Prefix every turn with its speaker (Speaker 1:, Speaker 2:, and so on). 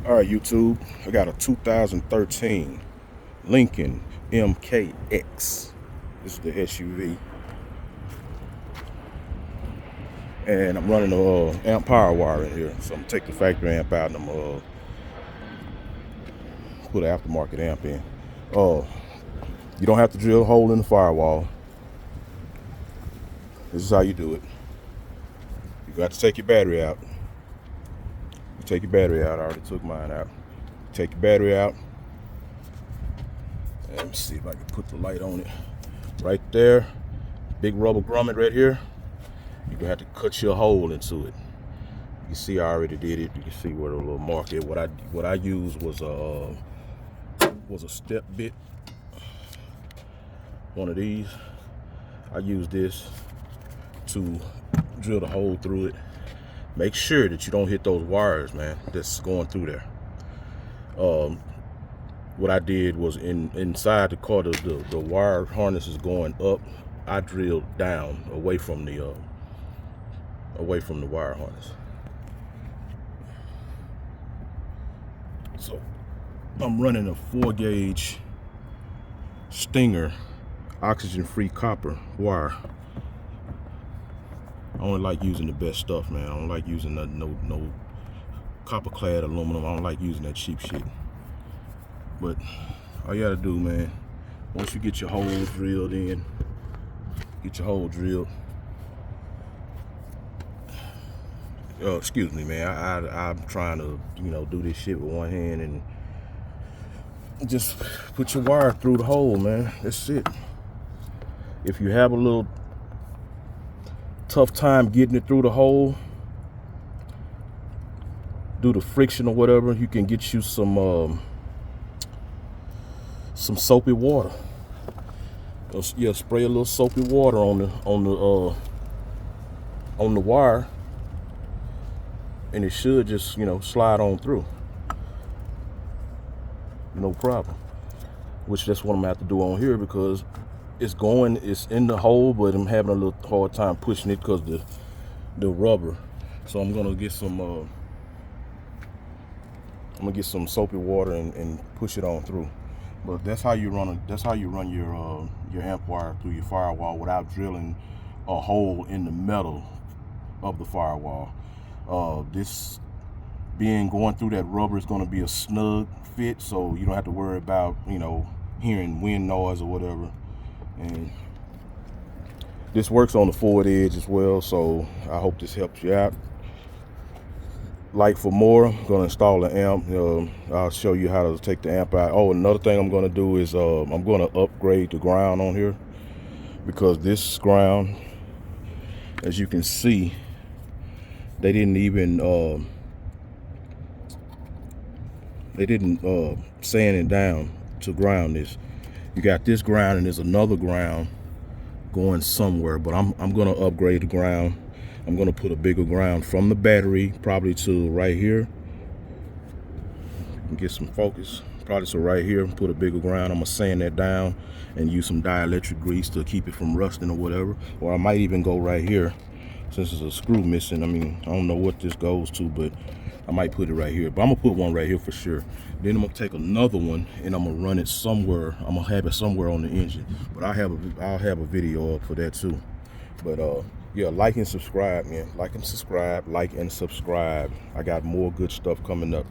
Speaker 1: All right, YouTube, I got a 2013 Lincoln MKX. This is the SUV. And I'm running a amp power wire in here. So I'm gonna take the factory amp out and I'm gonna put an aftermarket amp in. You don't have to drill a hole in the firewall. This is how you do it. You got to take your battery out. You take your battery out. I already took mine out. Take your battery out. Let me see if I can put the light on it. Right there, big rubber grommet right here. You're gonna have to cut your hole into it. You can see I already did it. You can see where the little mark is. What I used was a step bit. One of these. I use this to drill the hole through it. Make sure that you don't hit those wires, man, that's going through there. What I did was inside the car, the wire harness is going up. I drilled down away from the wire harness. So I'm running a 4-gauge Stinger oxygen-free copper wire. I only like using the best stuff, man. I don't like using no copper-clad aluminum. I don't like using that cheap shit. But all you gotta do, man, once you get your hole drilled in, get your hole drilled. Excuse me, man. I'm trying to, do this shit with one hand and just put your wire through the hole, man. That's it. If you have a little tough time getting it through the hole, due to friction or whatever, you can get you some soapy water. Yeah, spray a little soapy water on the wire, and it should just slide on through. No problem. Which that's what I'm gonna have to do on here because it's in the hole, but I'm having a little hard time pushing it because the rubber. So I'm gonna get some soapy water and push it on through. But that's how you run your amp wire through your firewall without drilling a hole in the metal of the firewall. This going through that rubber is going to be a snug fit, so you don't have to worry about hearing wind noise or whatever. And this works on the forward edge as well, so I hope this helps you out. Like for more, I'm going to install an amp. I'll show you how to take the amp out. Oh, another thing I'm going to do is I'm going to upgrade the ground on here, because this ground, as you can see, they didn't sand it down to ground this. You got this ground and there's another ground going somewhere, but I'm going to upgrade the ground. I'm going to put a bigger ground from the battery probably to right here. Get some focus. Probably to right here. Put a bigger ground. I'm going to sand that down and use some dielectric grease to keep it from rusting or whatever. Or I might even go right here since there's a screw missing. I mean, I don't know what this goes to, but I might put it right here. But I'm going to put one right here for sure. Then I'm going to take another one and I'm going to run it somewhere. I'm going to have it somewhere on the engine. But I'll have a video up for that too. But yeah, like and subscribe, man. Like and subscribe. I got more good stuff coming up.